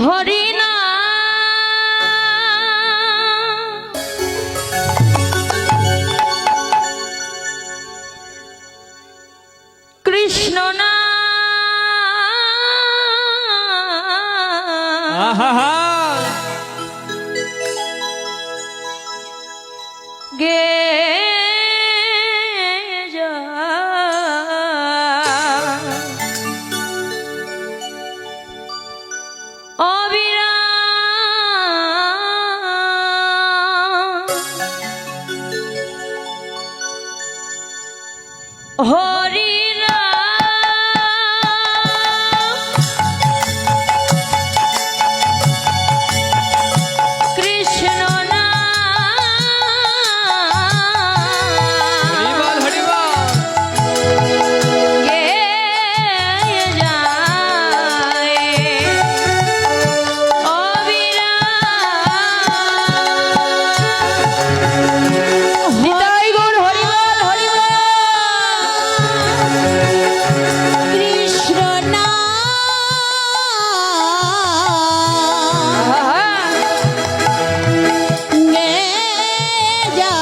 হরি না কৃষ্ণ না গে যা হরি কৃষ্ণ না গে যায়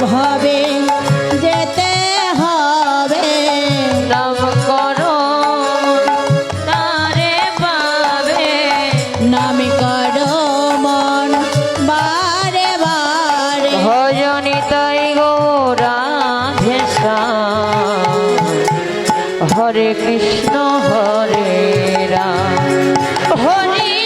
হবে যেতে হবে নাম করো তারে পাবে নাম করো মন বারে বারে ভজনি তাই গৌরাধে হরে কৃষ্ণ হরে রাম হরি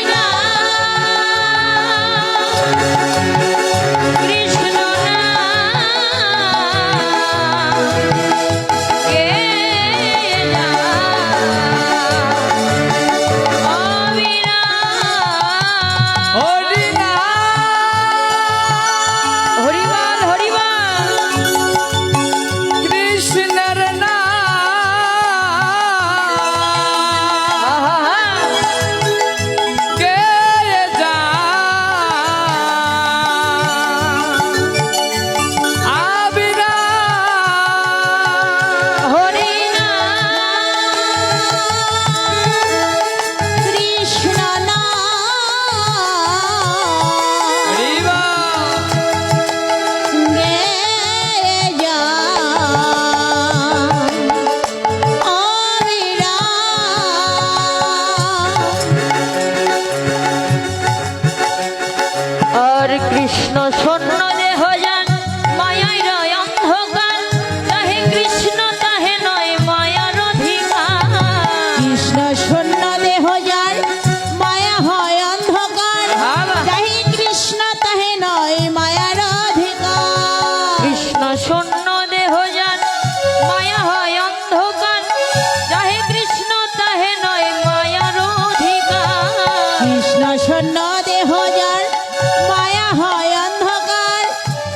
কৃষ্ণ শূন্য দেহ যান মায়ার অন্ধকার তাহে কৃষ্ণ তাহে নয় মায়ার অধিকার কৃষ্ণ শূন্য দেহ যান মায়া হয় অন্ধকার তাহে কৃষ্ণ তাহে নয় মায়ার অধিকার কৃষ্ণ শূন্য দেহ যান মায়া হয় অন্ধকার তাহে কৃষ্ণ তাহে নয় মায়ার অধিকার কৃষ্ণ শূন্য দেহ যান মায়া হয় অন্ধকার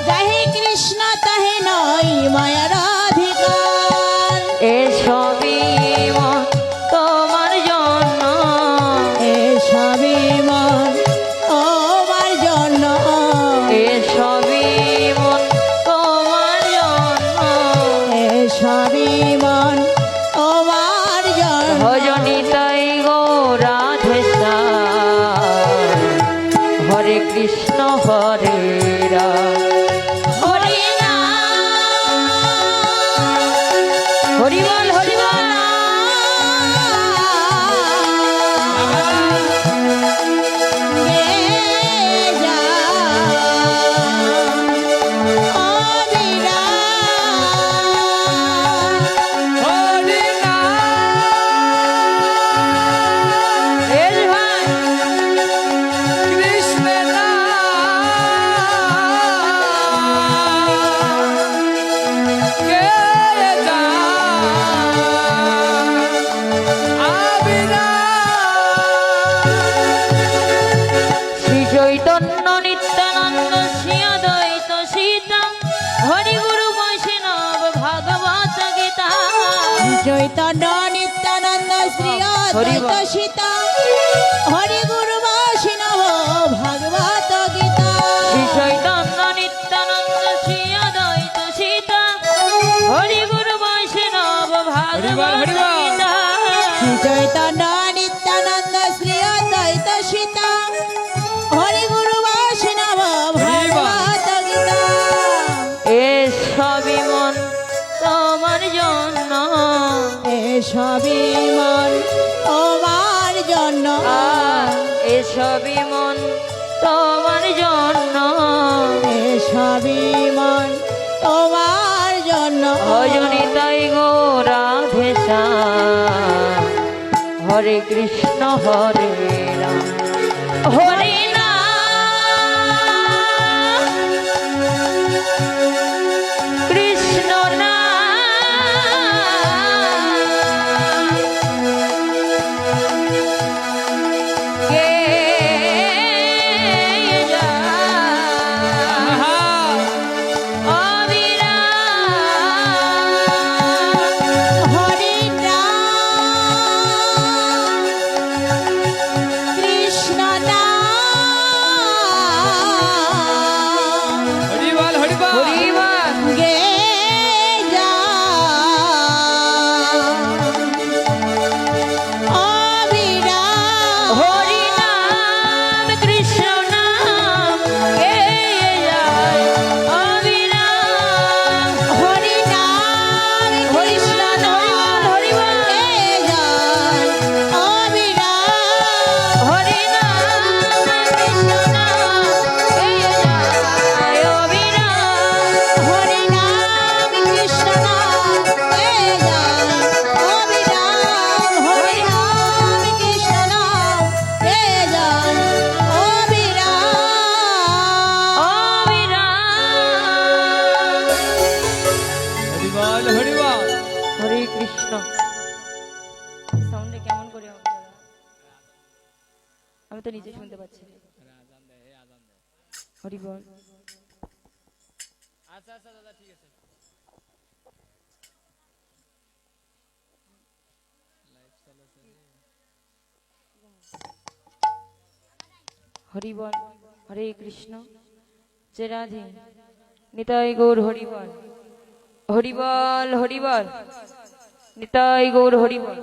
যাহে কৃষ্ণ তাহে নয় মায়ার অধিকার এসবই মন তোমার জন্য এসবই মন তোমার জন্য এসবই মন তোমার জন্য এসবই মন তোমার জন্য ভজনি তাই গৌরাধে হরে কৃষ্ণ হরে রাম হরে রাম হরি বল হরি বল কৃষ্ণ হরি দ্বৈত বল। সীতা হরি গুরু বৈষ্ণব ভাগবত গীতা শ্রী চৈতন্য নিত্যানন্দ শ্রী অদ্বৈত সীতা হরি গুরু বৈষ্ণব ভাগবত গীতা শ্রী চৈতন্য নিত্যানন্দ শ্রী অদ্বৈত সীতা হরি গুরু বৈষ্ণব ভাগবত গীতা এ সবই মন তোমার জন্য এ সবই মন তোমার জন্য এ সবই মন তোমার জন্য এ সবই মন তোমার জন্য ভজনি তাই গো রাধে শ্যাম হরে কৃষ্ণ হরে রাম হরে নাম কৃষ্ণ নাম গে যা অবিরাম হরি নাম কৃষ্ণ নাম হরিবল হরিবল হরিবল গে যা অবিরাম হরি নাম কৃষ্ণ নাম গে যায় অবিরাম হরি নাম কৃষ্ণ নাম হরিবল গে যায় অবিরাম হরি নাম কৃষ্ণ নাম গে যায় অবিরাম হরি নাম কৃষ্ণ নাম গে যায় অবিরাম হরি নাম কৃষ্ণ নাম গে যায় অবিরাম অবিরাম হরিবল হরিবল হরে কৃষ্ণ সাউন্ডে কেমন করে হবে দাদা? আমি তো নিজে শুনতে পাচ্ছি না। হরি বল আচ্ছা আচ্ছা দাদা ঠিক আছে হরি বল হরে কৃষ্ণ জয় রাধে নিতাই গৌর হরি বল হরি বল নিতাই গৌর হরি বল